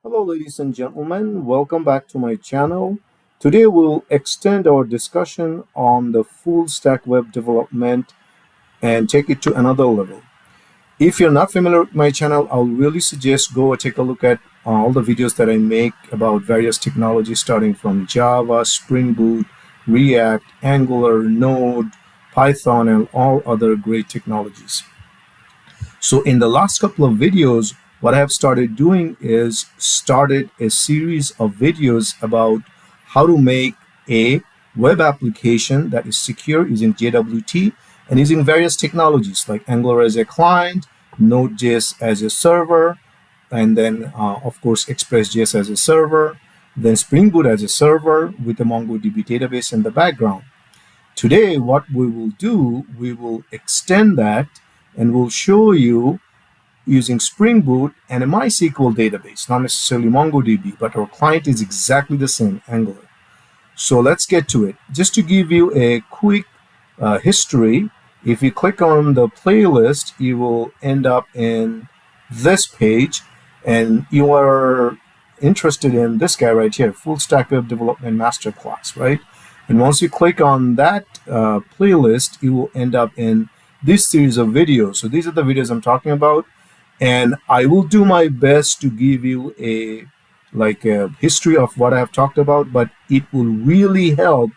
Hello, ladies and gentlemen. Welcome back to my channel. Today, we'll extend our discussion on the full stack web development and take it to another level. If you're not familiar with my channel, I'll really suggest go take a look at all the videos that I make about various technologies starting from Java, Spring Boot, React, Angular, Node, Python, and all other great technologies. So in the last couple of videos, what I have started doing is started a series of videos about how to make a web application that is secure using JWT and using various technologies like Angular as a client, Node.js as a server, and then of course Express.js as a server, then Spring Boot as a server with the MongoDB database in the background. Today, what we will do, we will extend that and we'll show you using Spring Boot and a MySQL database, not necessarily MongoDB, but our client is exactly the same, Angular. So let's get to it. Just to give you a quick history, if you click on the playlist, you will end up in this page, and you are interested in this guy right here, Full Stack Web Development Masterclass, right? And once you click on that playlist, you will end up in this series of videos. So these are the videos I'm talking about, and I will do my best to give you a history of what I have talked about, but it will really help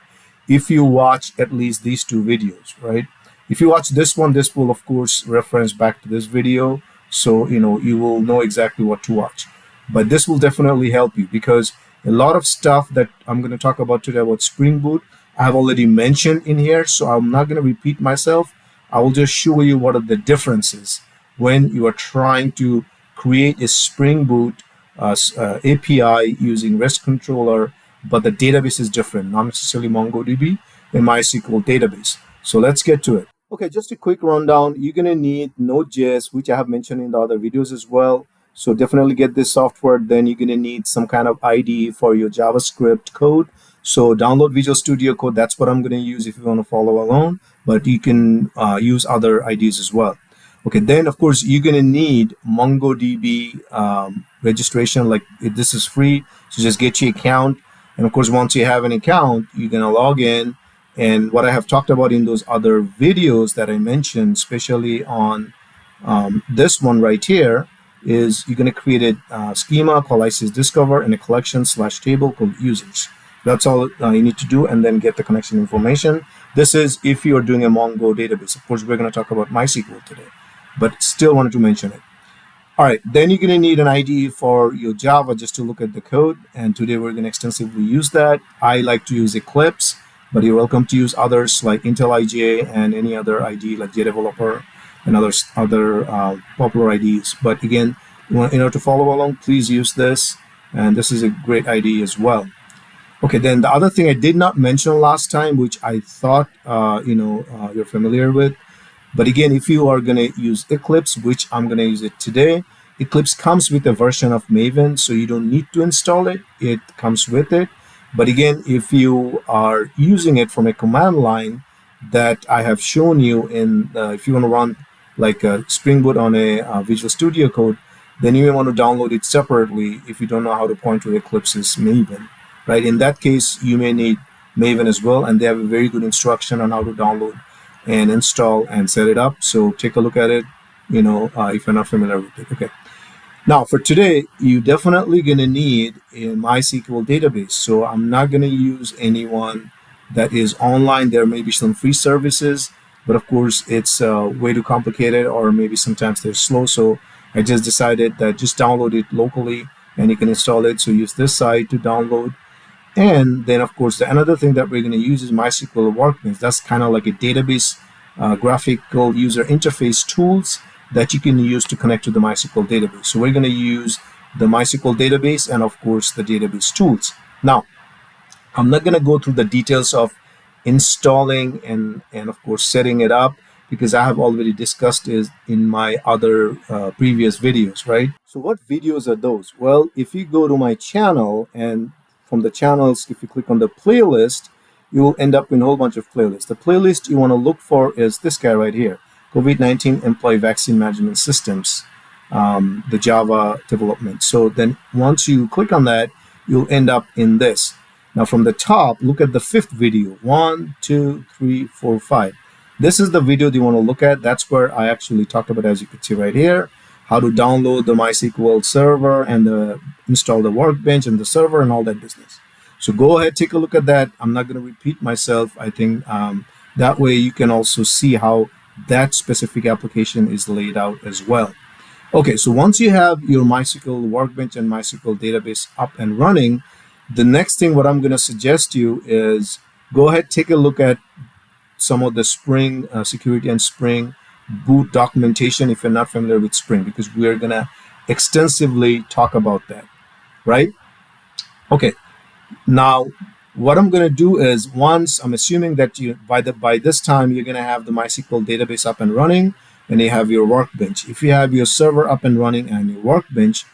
if you watch at least these two videos, right? If you watch this one, this will of course reference back to this video, so you will know exactly what to watch. But this will definitely help you because a lot of stuff that I'm going to talk about today about Spring Boot, I've already mentioned in here, so I'm not going to repeat myself. I will just show you what are the differences when you are trying to create a Spring Boot API using REST controller, but the database is different, not necessarily MongoDB, a MySQL database. So let's get to it. Okay, just a quick rundown. You're going to need Node.js, which I have mentioned in the other videos as well. So definitely get this software. Then you're going to need some kind of IDE for your JavaScript code. So download Visual Studio Code. That's what I'm going to use if you want to follow along, but you can use other IDEs as well. Okay, then of course you're going to need MongoDB registration. Like this is free, so just get your account. And of course, once you have an account, you're going to log in. And what I have talked about in those other videos that I mentioned, especially on this one right here, is you're going to create a schema called ICS Discover and a collection/table called users. That's all you need to do, and then get the connection information. This is if you are doing a Mongo database. Of course, we're going to talk about MySQL today, but still wanted to mention it. All right, then you're going to need an IDE for your Java just to look at the code, and today we're going to extensively use that. I like to use Eclipse, but you're welcome to use others like IntelliJ and any other IDE like JDeveloper and other popular IDEs. But again, in order to follow along, please use this, and this is a great IDE as well. Okay, then the other thing I did not mention last time, which I thought you're familiar with, but again, if you are going to use Eclipse, which I'm going to use it today, Eclipse comes with a version of Maven, so you don't need to install it. It comes with it. But again, if you are using it from a command line that I have shown you in, if you want to run like a Spring Boot on a Visual Studio Code, then you may want to download it separately if you don't know how to point to Eclipse's Maven, right? In that case, you may need Maven as well, and they have a very good instruction on how to download and install and set it up. So take a look at it, if you're not familiar with it. Okay. Now for today, you definitely going to need a MySQL database. So I'm not going to use anyone that is online. There may be some free services, but of course it's way too complicated, or maybe sometimes they're slow. So I just decided that just download it locally and you can install it. So use this site to download. And then, of course, another thing that we're going to use is MySQL Workbench. That's kind of like a database graphical user interface tools that you can use to connect to the MySQL database. So we're going to use the MySQL database and, of course, the database tools. Now, I'm not going to go through the details of installing and of course, setting it up, because I have already discussed it in my other previous videos, right? So what videos are those? Well, if you go to my channel, and from the channels, if you click on the playlist, you will end up in a whole bunch of playlists. The playlist you want to look for is this guy right here, COVID-19 Employee Vaccine Management Systems. the Java development. So then once you click on that, you'll end up in this. Now from the top, look at the fifth video. 1, 2, 3, 4, 5. This is the video that you want to look at. That's where I actually talked about, as you can see right here, how to download the MySQL server and install the workbench and the server and all that business. So go ahead, take a look at that. I'm not going to repeat myself. I think that way you can also see how that specific application is laid out as well. Okay, so once you have your MySQL workbench and MySQL database up and running, the next thing what I'm going to suggest you is go ahead, take a look at some of the Spring security and Spring Boot documentation if you're not familiar with Spring, because we are going to extensively talk about that, right? Okay, now what I'm going to do is, once I'm assuming that you by this time you're going to have the MySQL database up and running and you have your workbench. If you have your server up and running and your workbench,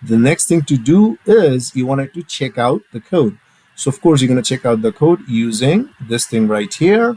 the next thing to do is you wanted to check out the code. So of course you're going to check out the code using this thing right here,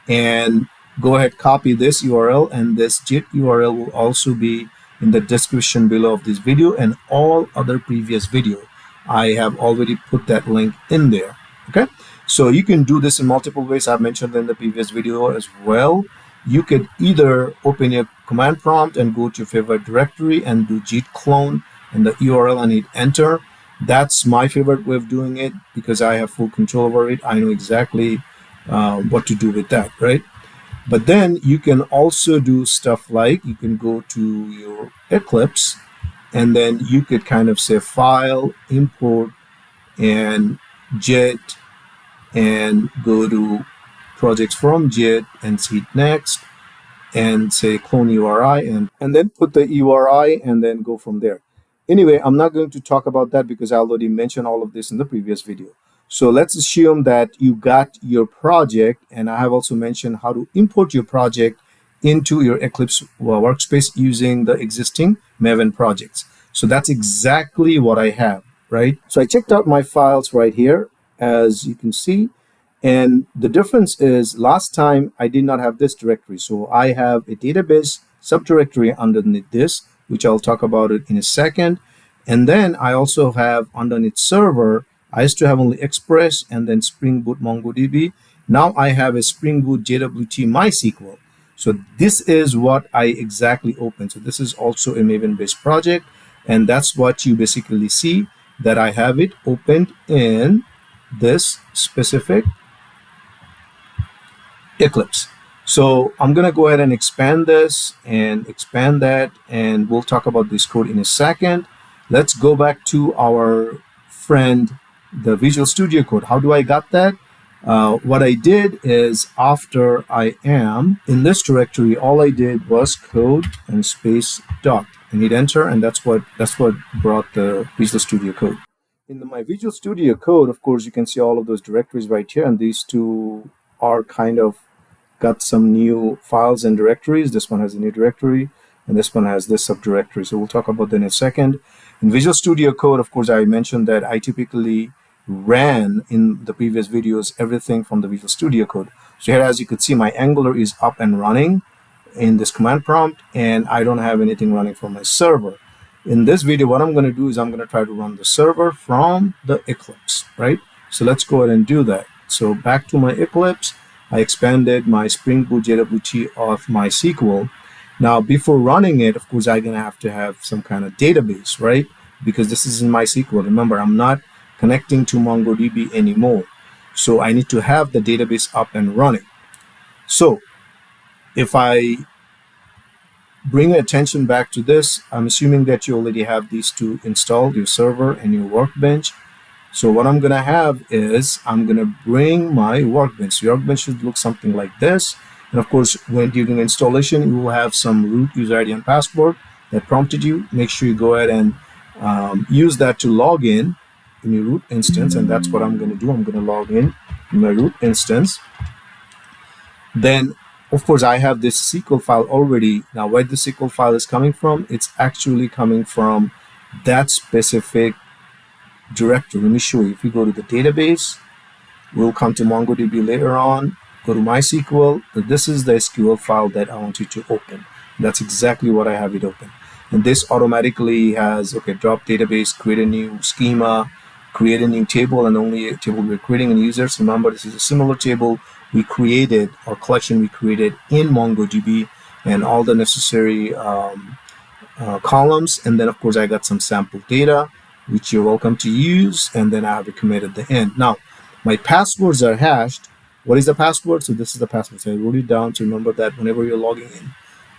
and go ahead, copy this URL, and this JIT URL will also be in the description below of this video and all other previous video. I have already put that link in there. Okay, so you can do this in multiple ways. I've mentioned in the previous video as well. You could either open your command prompt and go to your favorite directory and do git clone and the URL and hit enter. That's my favorite way of doing it because I have full control over it. I know exactly what to do with that, right? But then you can also do stuff like you can go to your Eclipse and then you could kind of say file, import, and JIT, and go to projects from JIT and hit next and say clone URI and then put the URI and then go from there. Anyway, I'm not going to talk about that because I already mentioned all of this in the previous video. So let's assume that you got your project, and I have also mentioned how to import your project into your Eclipse workspace using the existing Maven projects. So that's exactly what I have, right? So I checked out my files right here, as you can see. And the difference is last time I did not have this directory. So I have a database subdirectory underneath this, which I'll talk about it in a second. And then I also have underneath server, I used to have only Express and then Springboot MongoDB. Now I have a Springboot JWT MySQL. So this is what I exactly opened. So this is also a Maven-based project. And that's what you basically see, that I have it opened in this specific Eclipse. So I'm going to go ahead and expand this and expand that, and we'll talk about this code in a second. Let's go back to our friend, the Visual Studio Code. How do I got that? What I did is, after I am in this directory, all I did was code and space dot and hit enter, and that's what brought the Visual Studio Code. In my Visual Studio Code, of course, you can see all of those directories right here, and these two are kind of got some new files and directories. This one has a new directory, and this one has this subdirectory. So we'll talk about that in a second. In Visual Studio Code, of course, I mentioned that I typically ran in the previous videos everything from the Visual Studio Code. So here, as you could see, my Angular is up and running in this command prompt, and I don't have anything running from my server. In this video, what I'm going to do is I'm going to try to run the server from the Eclipse, right? So let's go ahead and do that. So back to my Eclipse, I expanded my Springboot JWT of MySQL. Now, before running it, of course, I'm going to have some kind of database, right? Because this is in MySQL. Remember, I'm not connecting to MongoDB anymore. So I need to have the database up and running. So if I bring attention back to this, I'm assuming that you already have these two installed, your server and your workbench. So what I'm going to have is I'm going to bring my workbench. So your workbench should look something like this. And of course, when during installation, you will have some root user ID and password that prompted you. Make sure you go ahead and use that to log in your root instance. And that's what I'm going to do. I'm going to log in my root instance. Then, of course, I have this SQL file already. Now, where the SQL file is coming from, it's actually coming from that specific directory. Let me show you. If you go to the database, we'll come to MongoDB later on, go to MySQL. This is the SQL file that I want you to open. That's exactly what I have it open. And this automatically has, okay, drop database, create a new schema, create a new table, and only a table we're creating in users. Remember, this is a similar table we created, or collection we created in MongoDB, and all the necessary columns. And then of course I got some sample data which you're welcome to use, and then I have a commit at the end. Now my passwords are hashed. What is the password? So this is the password. So I wrote it down to remember that whenever you're logging in,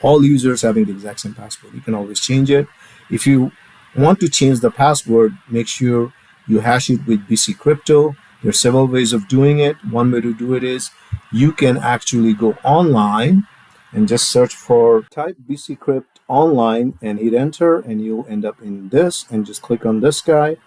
all users having the exact same password. You can always change it. If you want to change the password, make sure you hash it with BC Crypto. There are several ways of doing it. One way to do it is you can actually go online and just search for, type BC Crypt online and hit enter, and you'll end up in this, and just click on this guy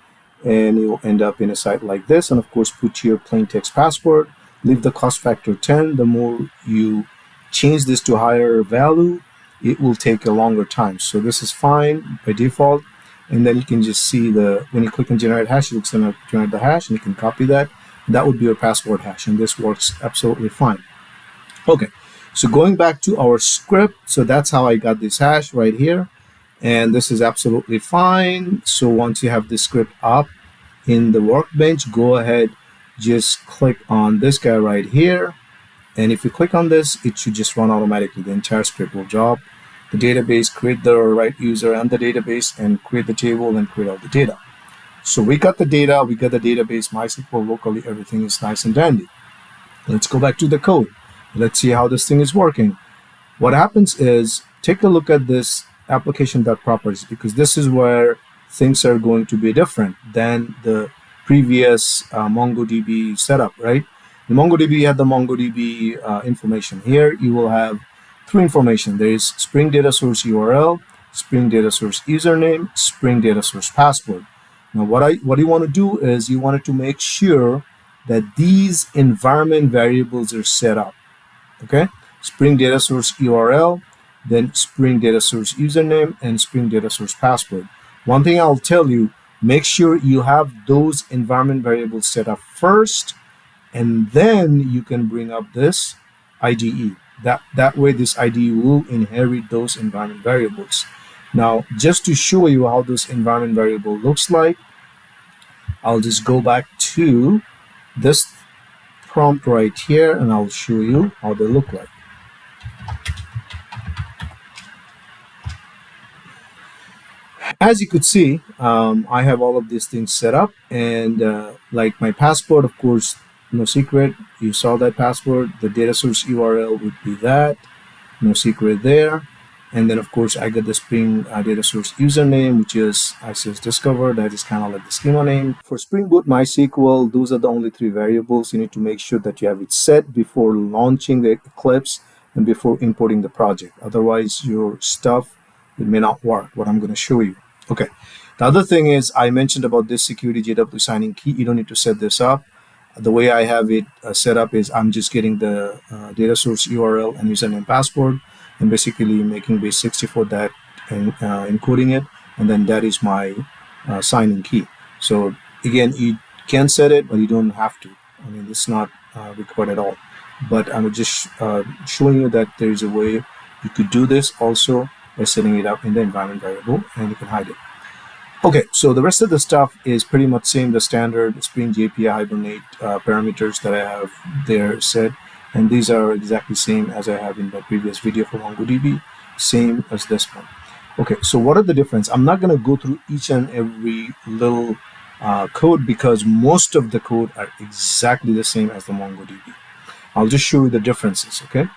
and you'll end up in a site like this. And of course put your plain text password, leave the cost factor 10. The more you change this to higher value, it will take a longer time. So this is fine by default. And then you can just see when you click on generate hash, it looks going to generate the hash, and you can copy that. That would be your password hash, and this works absolutely fine. Okay, so going back to our script, so that's how I got this hash right here, and this is absolutely fine. So once you have the script up in the workbench, go ahead, just click on this guy right here, and if you click on this, it should just run automatically. The entire script will drop the database, create the right user and the database, and create the table and create all the data. So we got the data, we got the database, MySQL locally, everything is nice and dandy. Let's go back to the code. Let's see how this thing is working. What happens is, take a look at this application.properties, because this is where things are going to be different than the previous MongoDB setup, right? In MongoDB, you have the MongoDB information. Here you will have three information. There is Spring Data Source URL, Spring Data Source username, Spring Data Source password. Now what you want to do is you want to make sure that these environment variables are set up. Okay, Spring Data Source URL, then Spring Data Source username, and Spring Data Source password. One thing I'll tell you, make sure you have those environment variables set up first, and then you can bring up this IDE. That way this IDE will inherit those environment variables. Now, just to show you how this environment variable looks like, I'll just go back to this prompt right here, and I'll show you how they look like. As you could see, I have all of these things set up, and like my password, of course, no secret. You saw that password. The data source URL would be that, no secret there. And then of course I got the Spring data source username, which is ICS Discover. That is kind of like the schema name. For Springboot MySQL, those are the only three variables. You need to make sure that you have it set before launching the Eclipse and before importing the project. Otherwise your stuff, it may not work, what I'm going to show you. Okay, the other thing is, I mentioned about this security JWT signing key. You don't need to set this up. The way I have it set up is I'm just getting the data source URL and username password, and basically making base 64 that and encoding it, and then that is my signing key. So again, you can set it, but you don't have to. I mean, it's not required at all. But I'm just showing you that there is a way you could do this also by setting it up in the environment variable, and you can hide it. Okay, so the rest of the stuff is pretty much same, the standard Spring GPay Hibernate parameters that I have there set, and these are exactly same as I have in the previous video for MongoDB, same as this one. Okay, so what are the difference? I'm not going to go through each and every little code, because most of the code are exactly the same as the MongoDB. I'll just show you the differences. Okay,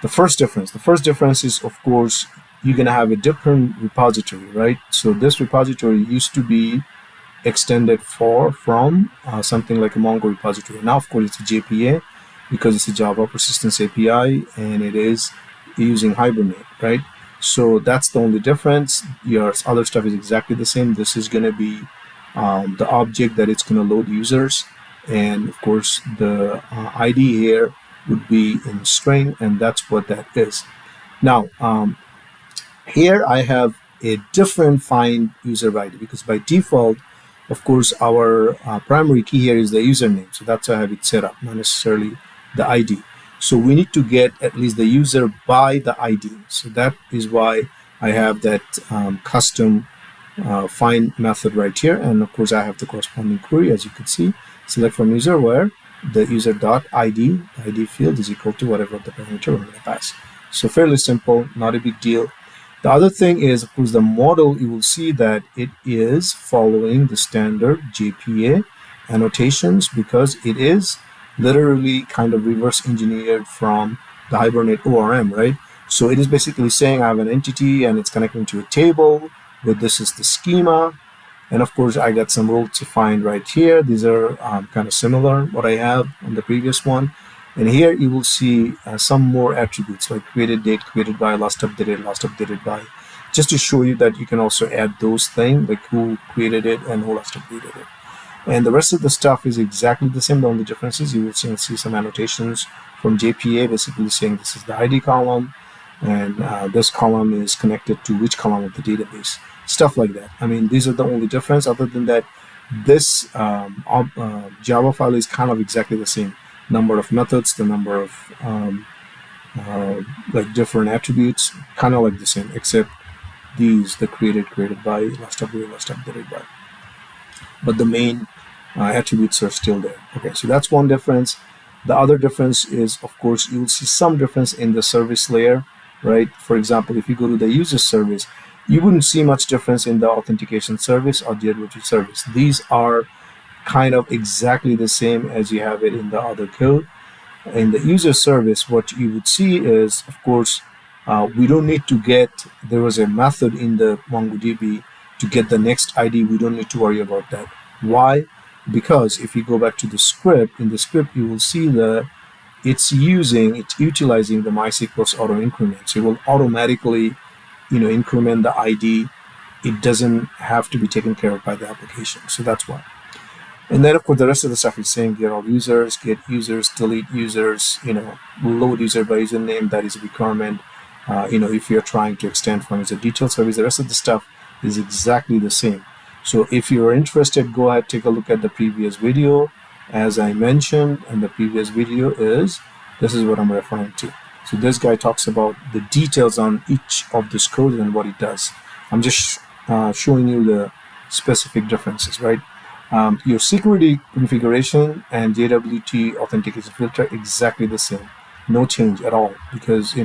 the first difference is, of course, you're going to have a different repository, right? So this repository used to be extended from something like a Mongo repository. Now, of course, it's a JPA because it's a Java Persistence API, and it is using Hibernate, right? So that's the only difference. Your other stuff is exactly the same. This is going to be the object that it's going to load users, and of course the ID here would be in string, and that's what that is. Now, here I have a different find user ID, because by default, of course, our primary key here is the username. So that's how I have it set up, not necessarily the ID. So we need to get at least the user by the ID. So that is why I have that custom find method right here, and of course I have the corresponding query. As you can see, select from user where the user dot ID, the ID field is equal to whatever the parameter we're going to pass. So fairly simple, not a big deal. The other thing is, of course, the model, you will see that it is following the standard GPay annotations because it is literally kind of reverse engineered from the Hibernate ORM, right? So it is basically saying I have an entity and it's connecting to a table, but this is the schema. And of course, I got some rules to find right here. These are kind of similar what I have on the previous one. And here you will see some more attributes like created date, created by, last updated by, just to show you that you can also add those things like who created it and who last updated it. And the rest of the stuff is exactly the same. The only difference is you will see some annotations from GPay basically saying this is the ID column and this column is connected to which column of the database. Stuff like that. I mean, these are the only difference. Other than that, this Java file is kind of exactly the same. Number of methods, the number of like different attributes, kind of like the same, except these, the created by, last updated by. But the main attributes are still there. Okay, so that's one difference. The other difference is, of course, you'll see some difference in the service layer, right? For example, if you go to the user service, you wouldn't see much difference in the authentication service or JWT service. These are kind of exactly the same as you have it in the other code. In the user service, what you would see is, of course, we don't need to get, there was a method in the MongoDB to get the next ID. We don't need to worry about that. Why? Because if you go back to the script, in the script, you will see that it's utilizing the MySQL's auto increment. So it will automatically, increment the ID. It doesn't have to be taken care of by the application. So that's why. And then, of course, the rest of the stuff is saying get all users, get users, delete users, load user by username. That is a requirement. If you're trying to extend from user detail service, the rest of the stuff is exactly the same. So if you're interested, go ahead, take a look at the previous video. As I mentioned, and the previous video this is what I'm referring to. So this guy talks about the details on each of this code and what it does. I'm just showing you the specific differences, right? Your security configuration and JWT authentication filter exactly the same, no change at all. Because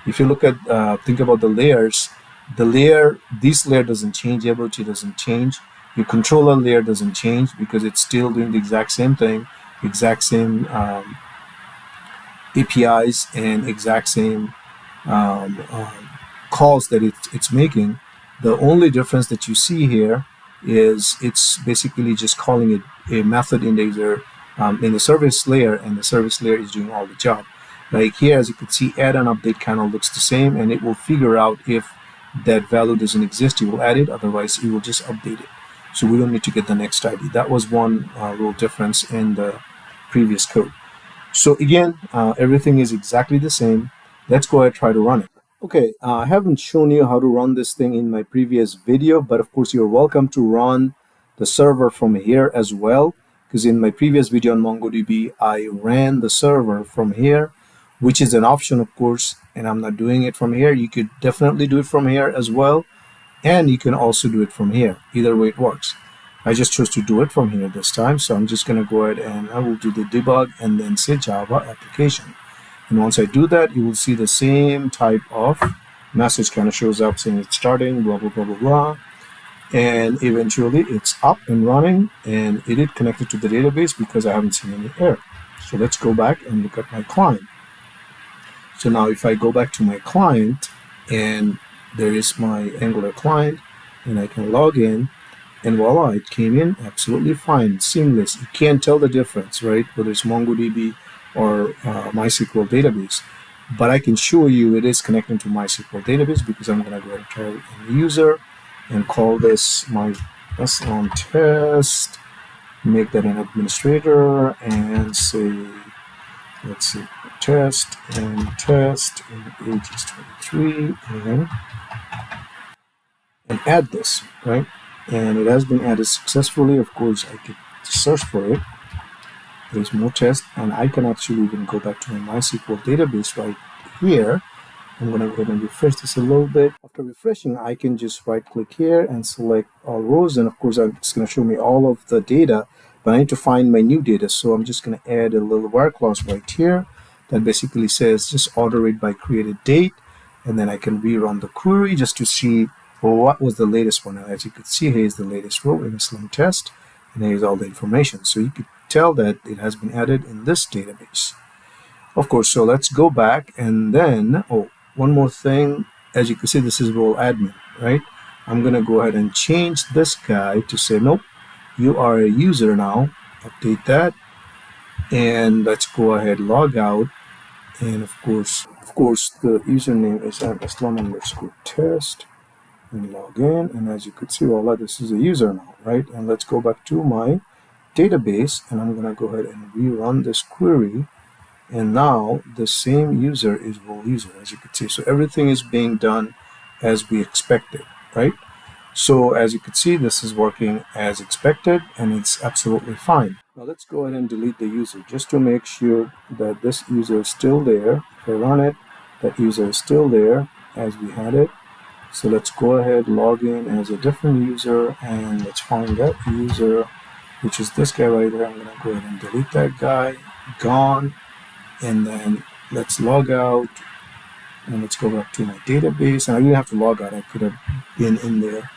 if you look at think about the layers, this layer doesn't change, JWT doesn't change. Your controller layer doesn't change because it's still doing the exact same thing, exact same APIs and exact same calls that it's making. The only difference that you see here is it's basically just calling it a method in the user in the service layer, and the service layer is doing all the job. Like here, as you can see, add and update kind of looks the same, and it will figure out if that value doesn't exist, you will add it, otherwise you will just update it. So we don't need to get the next ID. That was one real difference in the previous code. So again, everything is exactly the same. Let's go ahead and try to run it. Okay, I haven't shown you how to run this thing in my previous video, but of course you're welcome to run the server from here as well, because in my previous video on MongoDB, I ran the server from here, which is an option, of course, and I'm not doing it from here. You could definitely do it from here as well, and you can also do it from here. Either way it works. I just chose to do it from here this time, so I'm just going to go ahead and I will do the debug and then say Java application. And once I do that, you will see the same type of message kind of shows up saying it's starting, blah, blah, blah, blah, blah. And eventually it's up and running, and it is connected to the database because I haven't seen any error. So let's go back and look at my client. So now if I go back to my client, and there is my Angular client, and I can log in, and voila, it came in absolutely fine, seamless. You can't tell the difference, right? Whether it's MongoDB or MySQL database. But I can show you it is connecting to MySQL database because I'm going to go ahead and try it in the user and call this my SLM test, make that an administrator, and say, let's see, test, and age is 23, and add this, right? And it has been added successfully. Of course, I could search for it. There's more tests, and I can actually even go back to my MySQL database right here I'm going to go ahead and refresh this a little bit. After refreshing, I can just right click here and select all rows. And of course, it's going to show me all of the data, but I need to find my new data. So I'm just going to add a little where clause right here that basically says just order it by created date. And then I can rerun the query just to see, well, what was the latest one. And as you can see, here's the latest row in a Slim test. And here's all the information. So you could tell that it has been added in this database. Of course, so let's go back and then, one more thing. As you can see, this is role admin, right? I'm going to go ahead and change this guy to say, nope, you are a user now. Update that. And let's go ahead, log out. And of course, the username is @Islam_test. And log in. And as you could see, voila, this is a user now, right? And let's go back to my database. And I'm going to go ahead and rerun this query. And now the same user is role user, as you can see. So everything is being done as we expected, right? So as you can see, this is working as expected and it's absolutely fine. Now let's go ahead and delete the user just to make sure that this user is still there. If I run it, that user is still there as we had it. So let's go ahead, log in as a different user, and let's find that user, which is this guy right there. I'm going to go ahead and delete that guy. Gone. And then let's log out and let's go back to my database. And I didn't have to log out, I could have been in there,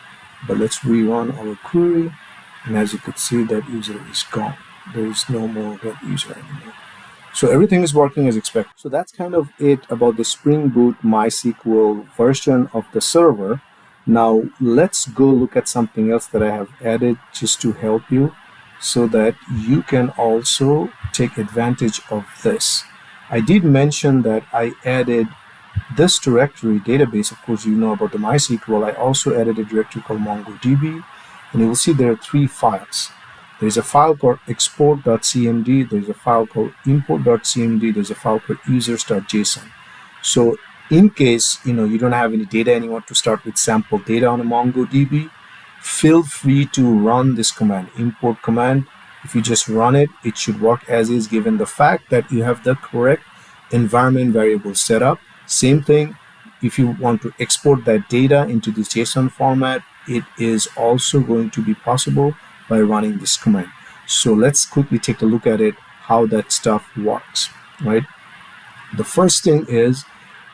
but let's rerun our query. And as you could see, that user is gone. There is no more that user anymore. So everything is working as expected. So that's kind of it about the Springboot MySQL version of the server. Now let's go look at something else that I have added just to help you so that you can also take advantage of this. I did mention that I added this directory database. Of course, you know about the MySQL. I also added a directory called MongoDB, and you will see there are 3 files. There's a file called export.cmd, there's a file called import.cmd, there's a file called users.json. So in case you don't have any data and you want to start with sample data on a MongoDB, feel free to run this command, import command. If you just run it, it should work as is, given the fact that you have the correct environment variable set up. Same thing, if you want to export that data into this JSON format, it is also going to be possible by running this command. So let's quickly take a look at it, how that stuff works, right? The first thing is,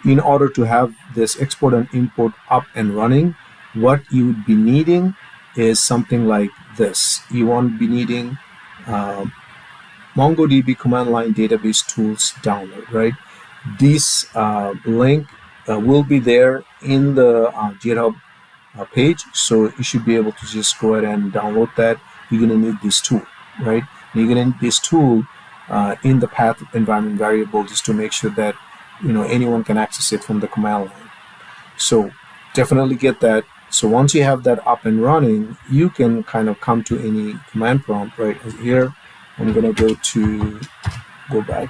in order to have this export and import up and running, what you would be needing is something like this. You won't be needing MongoDB command line database tools download, right? This link will be there in the GitHub page, so you should be able to just go ahead and download that. You're going to need this tool, right? You're going to need this tool in the path environment variable just to make sure that anyone can access it from the command line. So definitely get that. So once you have that up and running, you can kind of come to any command prompt right here. I'm going to go back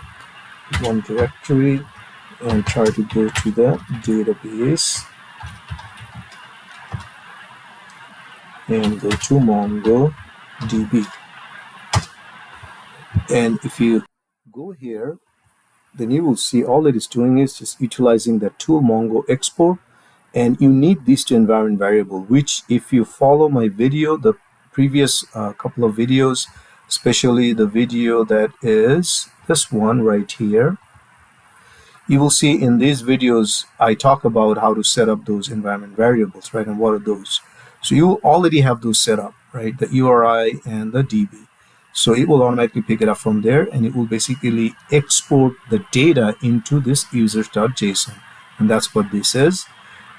one directory and try to go to the database and go to MongoDB. And if you go here, then you will see all it is doing is just utilizing the tool Mongo export. And you need these two environment variable, which if you follow my video, the previous couple of videos, especially the video that is this one right here, you will see in these videos I talk about how to set up those environment variables, right? And what are those? So you already have those set up, right? The URI and the DB. So it will automatically pick it up from there, and it will basically export the data into this users.json. And that's what this is.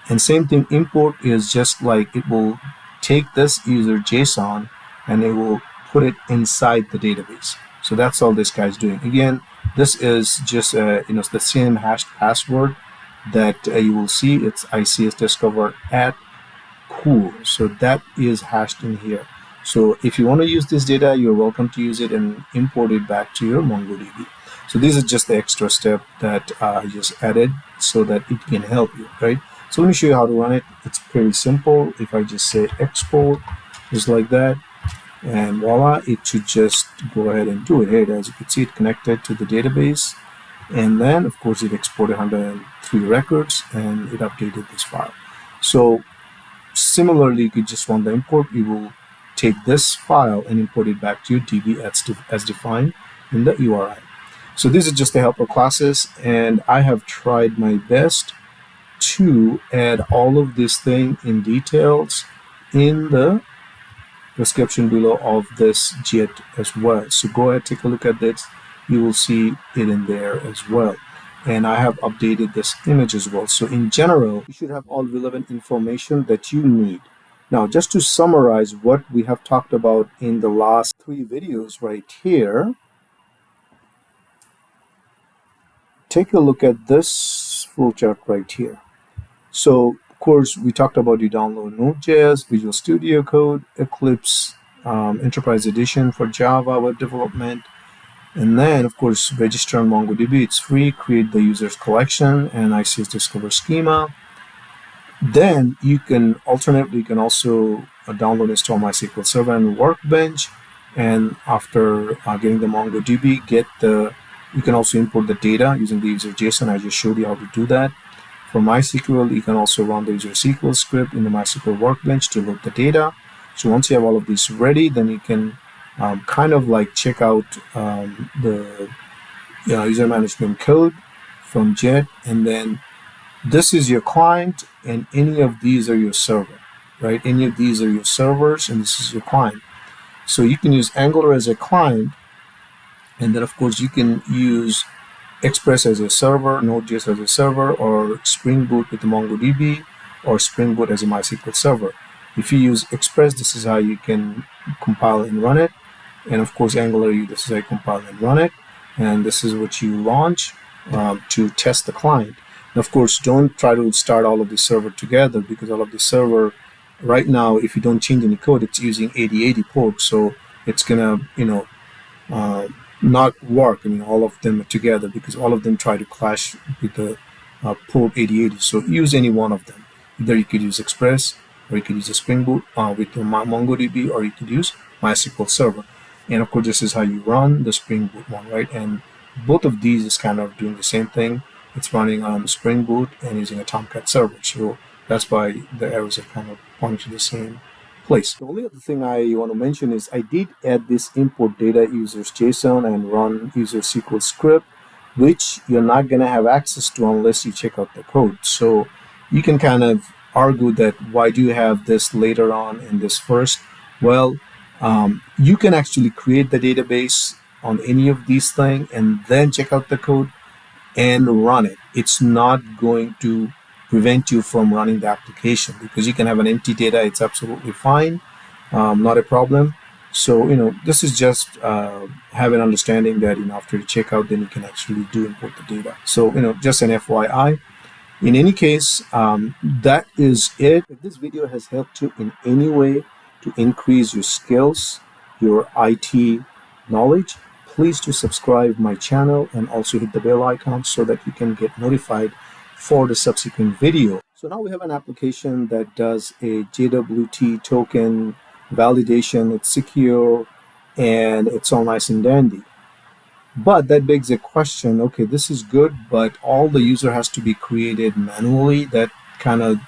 And same thing, import is just like it will take this user JSON and it will put it inside the database. So that's all this guy's doing. Again, this is just the same hashed password that you will see. It's ICS discover at cool. So that is hashed in here. So if you want to use this data, you're welcome to use it and import it back to your MongoDB. So this is just the extra step that I just added so that it can help you, right? So let me show you how to run it. It's pretty simple. If I just say export, just like that, and voila, it should just go ahead and do it. Here, as you can see, it connected to the database. And then, of course, it exported 103 records and it updated this file. So similarly, if you just want the import, you will take this file and import it back to your DB as defined in the URI. So this is just the helper classes, and I have tried my best to add all of this thing in details in the description below of this jet as well. So go ahead, take a look at this. You will see it in there as well. And I have updated this image as well. So in general, you should have all relevant information that you need. Now, just to summarize what we have talked about in the last 3 videos right here, take a look at this flowchart right here. So, of course, we talked about you download Node.js, Visual Studio Code, Eclipse, Enterprise Edition for Java web development, and then, of course, register on MongoDB. It's free. Create the user's collection and ICS Discover schema. Then you can alternately, you can also download and install MySQL Server and Workbench. And after getting the MongoDB, you can also import the data using the user JSON. I just showed you how to do that. For MySQL, you can also run the user SQL script in the MySQL Workbench to load the data. So once you have all of this ready, then you can kind of like check out the user management code from Jet, and then this is your client, and any of these are your server, right? Any of these are your servers, and this is your client. So you can use Angular as a client, and then of course you can use Express as a server, Node.js as a server, or Springboot with the MongoDB, or Springboot as a MySQL server. If you use Express, this is how you can compile and run it. And of course, Angular, this is how you compile and run it. And this is what you launch to test the client. And of course, don't try to start all of the server together, because all of the server right now, if you don't change any code, it's using 8080 port. So it's gonna, not work. All of them together, because all of them try to clash with the port 8080. So use any one of them. Either you could use Express, or you could use a Springboot with the MongoDB, or you could use MySQL Server. And of course, this is how you run the Springboot one, right? And both of these is kind of doing the same thing. It's running on Springboot and using a Tomcat server. So that's why the arrows are kind of pointing to the same place. The only other thing I want to mention is I did add this import data users JSON and run user SQL script, which you're not going to have access to unless you check out the code. So you can kind of argue that why do you have this later on and this first? Well, you can actually create the database on any of these things and then check out the code and run it. It's not going to prevent you from running the application, because you can have an empty data. It's absolutely fine, not a problem. So this is just have an understanding that after you check out, then you can actually do import the data. So just an FYI. In any case, that is it. If this video has helped you in any way to increase your skills, your IT knowledge, please do subscribe my channel and also hit the bell icon so that you can get notified for the subsequent video. So now we have an application that does a JWT token validation. It's secure and it's all nice and dandy. But that begs a question, okay, this is good, but all the user has to be created manually. That kind of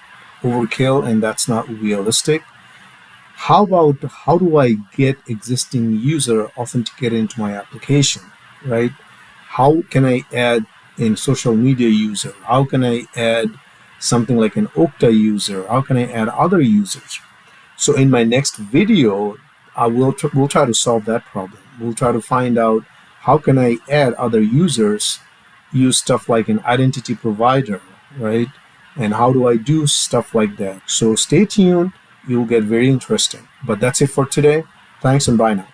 overkill, and that's not realistic. How do I get existing user authenticated into my application, right? How can I add in social media user? How can I add something like an Okta user? How can I add other users? So in my next video, we'll try to solve that problem. We'll try to find out how can I add other users, use stuff like an identity provider, right? And how do I do stuff like that? So stay tuned. You'll get very interesting. But that's it for today. Thanks and bye now.